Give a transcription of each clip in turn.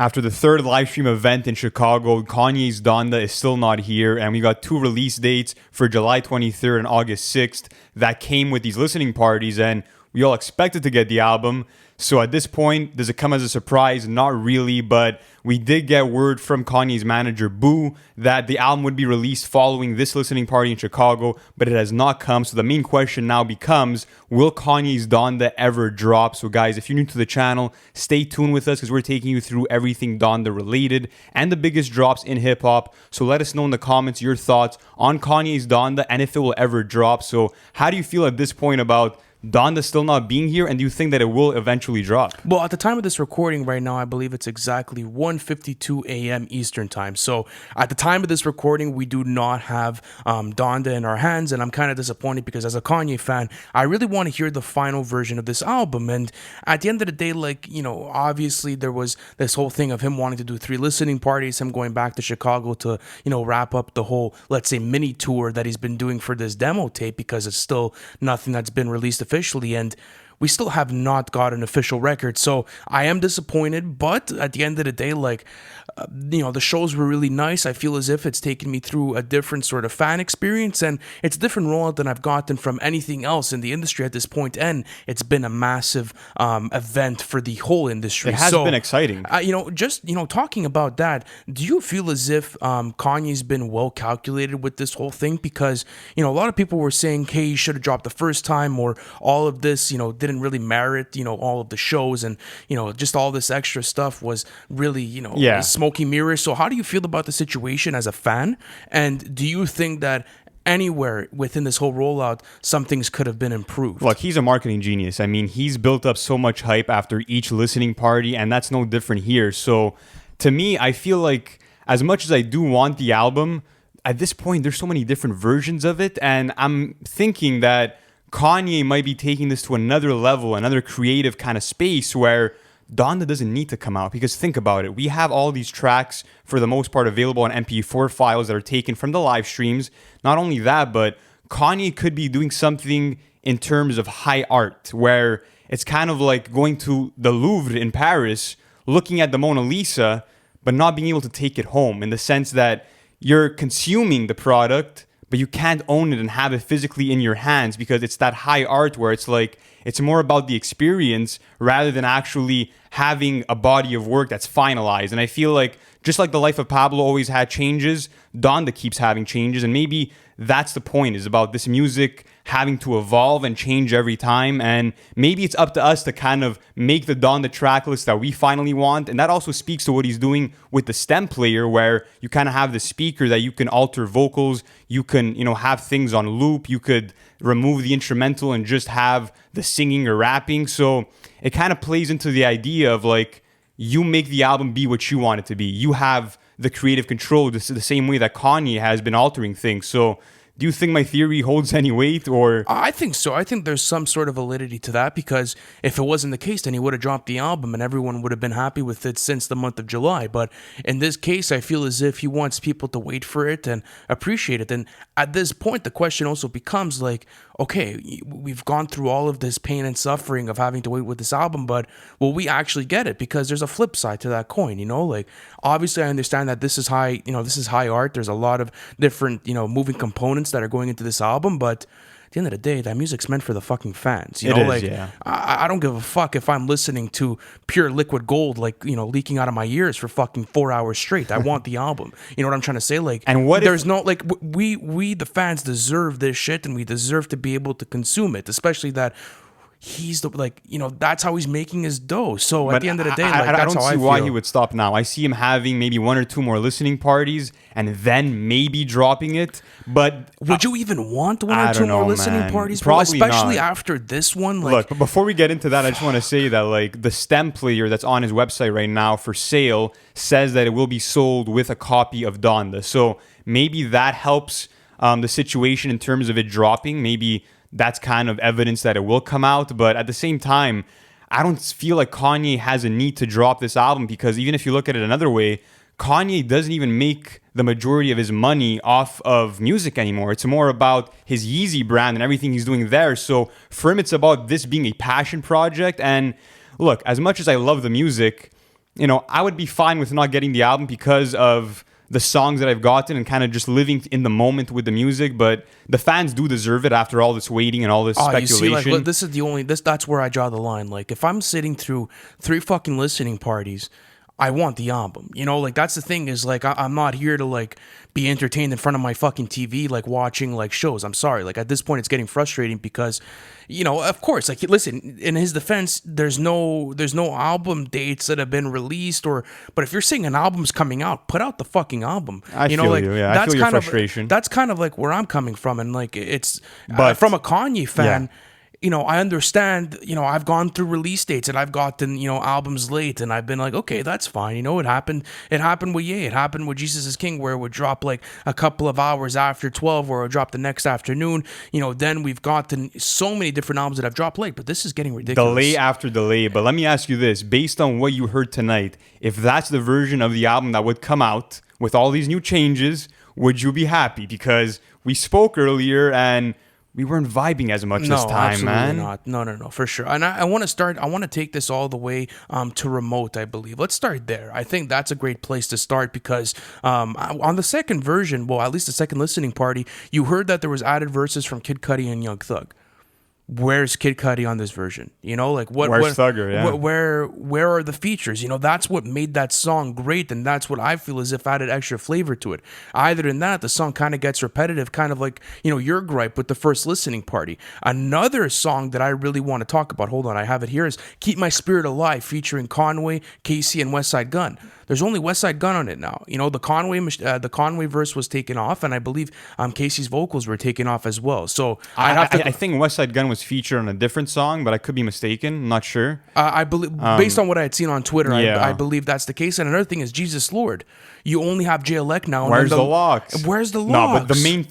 After the third live stream event in Chicago, Kanye's Donda is still not here, and we got two release dates for July 23rd and August 6th that came with these listening parties, and we all expected to get the album. So at this point, does it come as a surprise? Not really, but we did get word from Kanye's manager, Boo, that the album would be released following this listening party in Chicago, but it has not come. So the main question now becomes, will Kanye's Donda ever drop? So guys, if you're new to the channel, stay tuned with us because we're taking you through everything Donda related and the biggest drops in hip-hop. So let us know in the comments your thoughts on Kanye's Donda and if it will ever drop. So how do you feel at this point about Donda still not being here, and do you think that it will eventually drop? Well, at the time of this recording right now, I believe it's exactly 1:52 a.m. Eastern time. So at the time of this recording, we do not have Donda in our hands, and I'm kind of disappointed because as a Kanye fan, I really want to hear the final version of this album. And at the end of the day, like, you know, obviously there was this whole thing of him wanting to do 3 listening parties, him going back to Chicago to, you know, wrap up the whole, let's say, mini tour that he's been doing for this demo tape, because it's still nothing that's been released officially, and we still have not got an official record. So I am disappointed, but at the end of the day, like, you know, the shows were really nice. I feel as if it's taken me through a different sort of fan experience, and it's a different rollout than I've gotten from anything else in the industry at this point, and it's been a massive event for the whole industry. It has been exciting. You know, just, you know, talking about that, do you feel as if Kanye's been well calculated with this whole thing? Because, you know, a lot of people were saying, hey, he should have dropped the first time, or all of this, you know, didn't really merit, you know, all of the shows, and, you know, just all this extra stuff was really, you know, smoky mirrors. So how do you feel about the situation as a fan? And do you think that anywhere within this whole rollout, some things could have been improved? Look, he's a marketing genius. I mean, he's built up so much hype after each listening party, and that's no different here. So to me, I feel like as much as I do want the album, at this point, there's so many different versions of it, and I'm thinking that Kanye might be taking this to another level, another creative kind of space where Donda doesn't need to come out. Because think about it, we have all these tracks for the most part available on MP4 files that are taken from the live streams. Not only that, but Kanye could be doing something in terms of high art, where it's kind of like going to the Louvre in Paris, looking at the Mona Lisa, but not being able to take it home, in the sense that you're consuming the product, but you can't own it and have it physically in your hands, because it's that high art where it's like, it's more about the experience rather than actually having a body of work that's finalized. And I feel like, just like the life of Pablo always had changes, Donda keeps having changes, and maybe that's the point, is about this music having to evolve and change every time. And maybe it's up to us to kind of make the Donda track list that we finally want. And that also speaks to what he's doing with the stem player, where you kind of have the speaker that you can alter vocals, you can, you know, have things on loop, you could remove the instrumental and just have the singing or rapping. So it kind of plays into the idea of like, you make the album be what you want it to be. You have the creative control, the same way that Kanye has been altering things. So do you think my theory holds any weight, or? I think so. I think there's some sort of validity to that, because if it wasn't the case, then he would have dropped the album and everyone would have been happy with it since the month of July. But in this case, I feel as if he wants people to wait for it and appreciate it. And at this point, the question also becomes like, okay, we've gone through all of this pain and suffering of having to wait with this album, but will we actually get it? Because there's a flip side to that coin, you know? Like, obviously I understand that this is high, you know, this is high art. There's a lot of different, you know, moving components that are going into this album, but at the end of the day, that music's meant for the fucking fans. You know, like, I don't give a fuck if I'm listening to pure liquid gold, like, you know, leaking out of my ears for fucking 4 hours straight. I want the album. You know what I'm trying to say? Like, and what there's no, like, we the fans deserve this shit, and we deserve to be able to consume it, especially that he's the, like, you know, that's how he's making his dough. So at the end of the day, like, I don't see why he would stop now. I see him having maybe 1 or 2 more listening parties and then maybe dropping it. But would you even want 1 or 2 more listening parties? Probably bro? Especially not. After this one. Like, look, but before we get into that, I just want to say that like the stem player that's on his website right now for sale says that it will be sold with a copy of Donda. So maybe that helps the situation in terms of it dropping. Maybe that's kind of evidence that it will come out. But at the same time, I don't feel like Kanye has a need to drop this album, because even if you look at it another way, Kanye doesn't even make the majority of his money off of music anymore. It's more about his Yeezy brand and everything he's doing there. So for him, it's about this being a passion project. And look, as much as I love the music, I would be fine with not getting the album because of the songs that I've gotten and kind of just living in the moment with the music. But the fans do deserve it after all this waiting and all this speculation. You see, like, this is the only that's where I draw the line. Like, if I'm sitting through 3 fucking listening parties, I want the album. Like, that's the thing is, like, I'm not here to, like, be entertained in front of my fucking TV, like, watching, like, shows. I'm sorry. Like, at this point, it's getting frustrating because, of course, like, listen, in his defense, there's no album dates that have been released but if you're saying an album's coming out, put out the fucking album. I feel like, you, yeah. I that's feel your kind frustration. That's kind of, like, where I'm coming from. And, like, it's, from a Kanye fan, yeah. I understand, I've gone through release dates and I've gotten, albums late and I've been like, okay, that's fine. It happened with Ye. It happened with Jesus is King where it would drop like a couple of hours after 12 or it would drop the next afternoon. Then we've gotten so many different albums that have dropped late, but this is getting ridiculous. Delay after delay. But let me ask you this, based on what you heard tonight, if that's the version of the album that would come out with all these new changes, would you be happy? Because we spoke earlier and we weren't vibing as much this time, man. No, for sure. And I want to take this all the way to remote, I believe. Let's start there. I think that's a great place to start because on the second version, well, at least the second listening party, you heard that there was added verses from Kid Cudi and Young Thug. Where's Kid Cudi on this version? Like where's Thugger? Yeah. Where are the features? That's what made that song great, and that's what I feel as if added extra flavor to it. Either than that, the song kind of gets repetitive, kind of like your gripe with the first listening party. Another song that I really want to talk about, hold on, I have it here, is "Keep My Spirit Alive" featuring Conway, Casey, and Westside Gunn. There's only Westside Gunn on it now. The Conway verse was taken off, and I believe Casey's vocals were taken off as well. So I think Westside Gunn was featured on a different song, but I could be mistaken. I'm not sure. I believe, based on what I had seen on Twitter, yeah. I believe that's the case. And another thing is Jesus Lord. You only have Jay Elect now. And Where's the locks? Where's the locks? No, but the main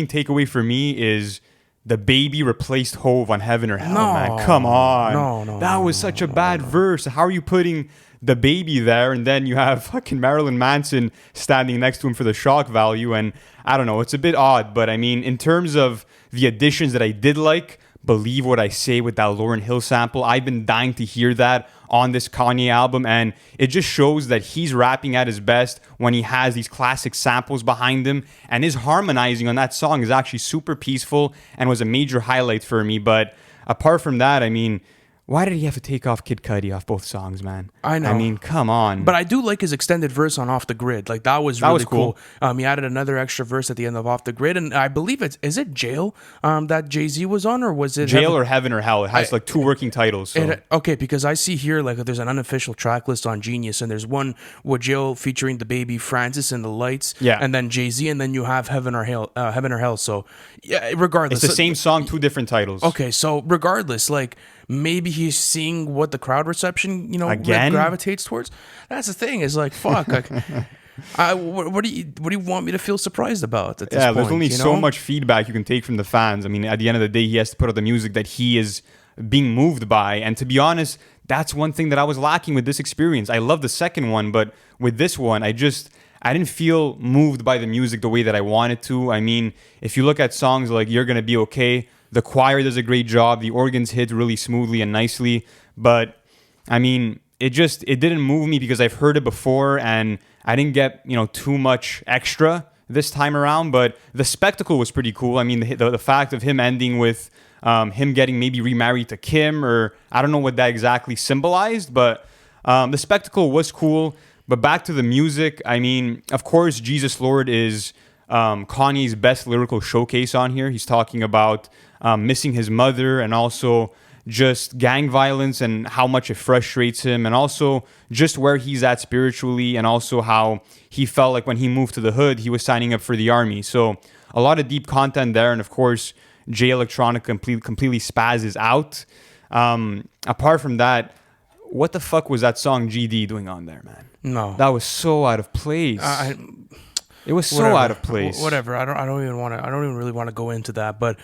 takeaway for me is the baby replaced Hove on Heaven or Hell, man. Come on. No. That was such a bad verse. How are you putting the baby there and then you have fucking Marilyn Manson standing next to him for the shock value? And I don't know, it's a bit odd, but I mean, in terms of the additions that I did like, Believe What I Say with that Lauryn Hill sample, I've been dying to hear that on this Kanye album, and it just shows that he's rapping at his best when he has these classic samples behind him, and his harmonizing on that song is actually super peaceful and was a major highlight for me. But apart from that, I mean, why did he have to take off Kid Cudi off both songs, man? I know. I mean, come on. But I do like his extended verse on Off the Grid. Like, that was really cool. He added another extra verse at the end of Off the Grid. And I believe is it Jail that Jay-Z was on? Or was it Jail or Heaven or Hell? It has like 2 working titles. So. Okay, because I see here, like, there's an unofficial track list on Genius. And there's one with Jail featuring the baby Francis and the Lights. Yeah. And then Jay-Z. And then you have Heaven or Hell. So, yeah, regardless. It's the same song, 2 different titles. Okay, so regardless, like, maybe he's seeing what the crowd reception, gravitates towards. That's the thing. Is like, fuck. Like, what do you want me to feel surprised about at this point? There's only so much feedback you can take from the fans. I mean, at the end of the day, he has to put out the music that he is being moved by. And to be honest, that's one thing that I was lacking with this experience. I love the second one, but with this one, I didn't feel moved by the music the way that I wanted to. I mean, if you look at songs like You're Gonna Be Okay, the choir does a great job. The organs hit really smoothly and nicely. But, I mean, it didn't move me because I've heard it before and I didn't get, too much extra this time around. But the spectacle was pretty cool. I mean, the fact of him ending with him getting maybe remarried to Kim, or I don't know what that exactly symbolized, but the spectacle was cool. But back to the music, I mean, of course, Jesus Lord is Kanye's best lyrical showcase on here. He's talking about missing his mother and also just gang violence and how much it frustrates him, and also just where he's at spiritually, and also how he felt like when he moved to the hood, he was signing up for the army. So a lot of deep content there. And of course, Jay Electronica completely spazzes out. Apart from that, what the fuck was that song GD doing on there, man? No. That was so out of place. It was so out of place. Whatever. I don't even really want to go into that. But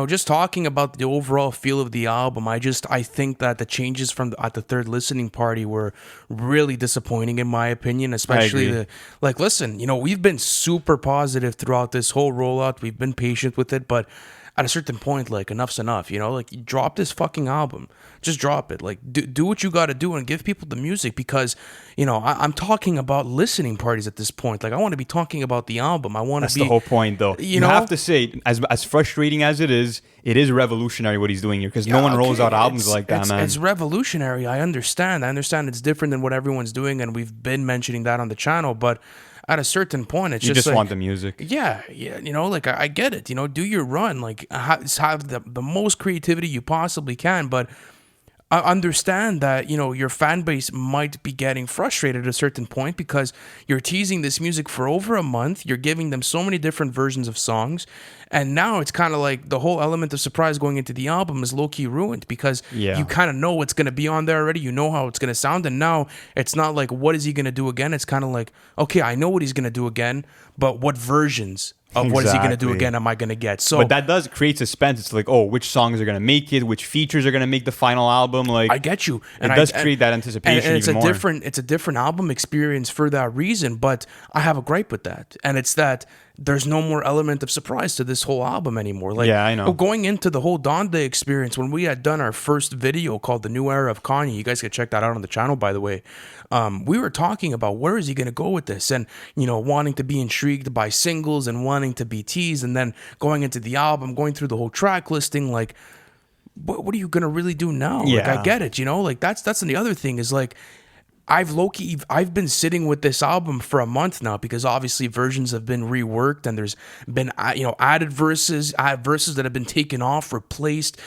just talking about the overall feel of the album, I think that the changes at the third listening party were really disappointing in my opinion. Especially listen, we've been super positive throughout this whole rollout. We've been patient with it, but at a certain point, like enough's enough, you know? Like drop this fucking album. Just drop it. Like do what you got to do and give people the music because, you know, I'm talking about listening parties at this point. Like I want to be talking about the album. I want to That's be the whole point, though. You know? have to say, as frustrating as it is revolutionary what he's doing here because no one rolls out albums like that, man. It's revolutionary. I understand. It's different than what everyone's doing, and we've been mentioning that on the channel. But at a certain point, it's You just like, want the music. yeah, you know, like I get it. You know, do your run, like have the most creativity you possibly can, but I understand that, you know, your fan base might be getting frustrated at a certain point because you're teasing this music for over a month. You're giving them so many different versions of songs. And now it's kind of like the whole element of surprise going into the album is low-key ruined because you kind of know what's going to be on there already. You know how it's going to sound. And now it's not like, what is he going to do again? It's kind of like, okay, I know what he's going to do again, but what versions of what is he going to do again am I going to get? So, but that does create suspense. It's like, oh, which songs are going to make it? Which features are going to make the final album? Like, I get you. And it does create that anticipation and it's even a more. It's a different album experience for that reason, but I have a gripe with that. And it's that there's no more element of surprise to this whole album anymore. Like, yeah, I know. Going into the whole Donda experience, when we had done our first video called The New Era of Kanye, you guys can check that out on the channel, by the way. We were talking about where is he going to go with this and, you know, wanting to be intrigued by singles and wanting to be teased and then going into the album, going through the whole track listing, like, what are you going to really do now? Yeah. Like, I get it, you know, like that's the other thing is like, I've been sitting with this album for a month now because obviously versions have been reworked and there's been, you know, added verses that have been taken off, replaced,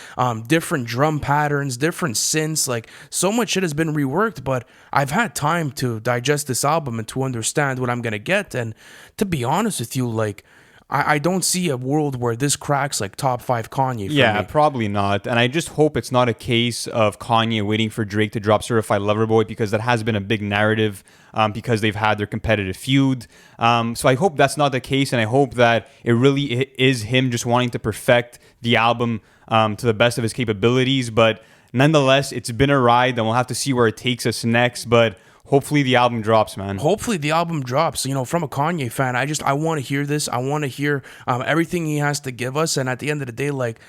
different drum patterns, different synths, like so much shit has been reworked, but I've had time to digest this album and to understand what I'm going to get. And to be honest with you, like, I don't see a world where this cracks like top 5 Kanye for Yeah, me. probably not. And I just hope it's not a case of Kanye waiting for Drake to drop Certified Lover Boy because that has been a big narrative because they've had their competitive feud. So I hope that's not the case. And I hope that it really is him just wanting to perfect the album to the best of his capabilities. But nonetheless, it's been a ride and we'll have to see where it takes us next. But hopefully the album drops, man. Hopefully the album drops. You know, from a Kanye fan, I want to hear this. I want to hear everything he has to give us. And at the end of the day, like,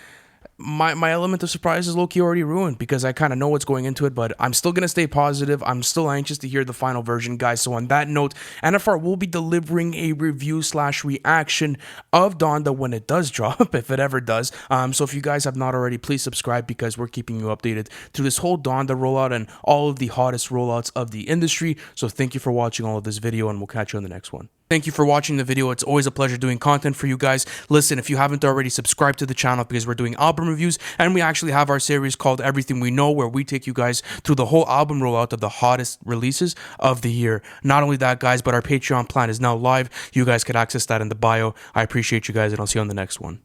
my element of surprise is low-key already ruined because I kind of know what's going into it, but I'm still going to stay positive. I'm still anxious to hear the final version, guys. So on that note, NFR will be delivering a review/reaction of Donda when it does drop, if it ever does. So if you guys have not already, please subscribe because we're keeping you updated through this whole Donda rollout and all of the hottest rollouts of the industry. So thank you for watching all of this video and we'll catch you on the next one. Thank you for watching the video. It's always a pleasure doing content for you guys. Listen, if you haven't already, subscribe to the channel because we're doing album reviews and we actually have our series called Everything We Know where we take you guys through the whole album rollout of the hottest releases of the year. Not only that, guys, but our Patreon plan is now live. You guys can access that in the bio. I appreciate you guys and I'll see you on the next one.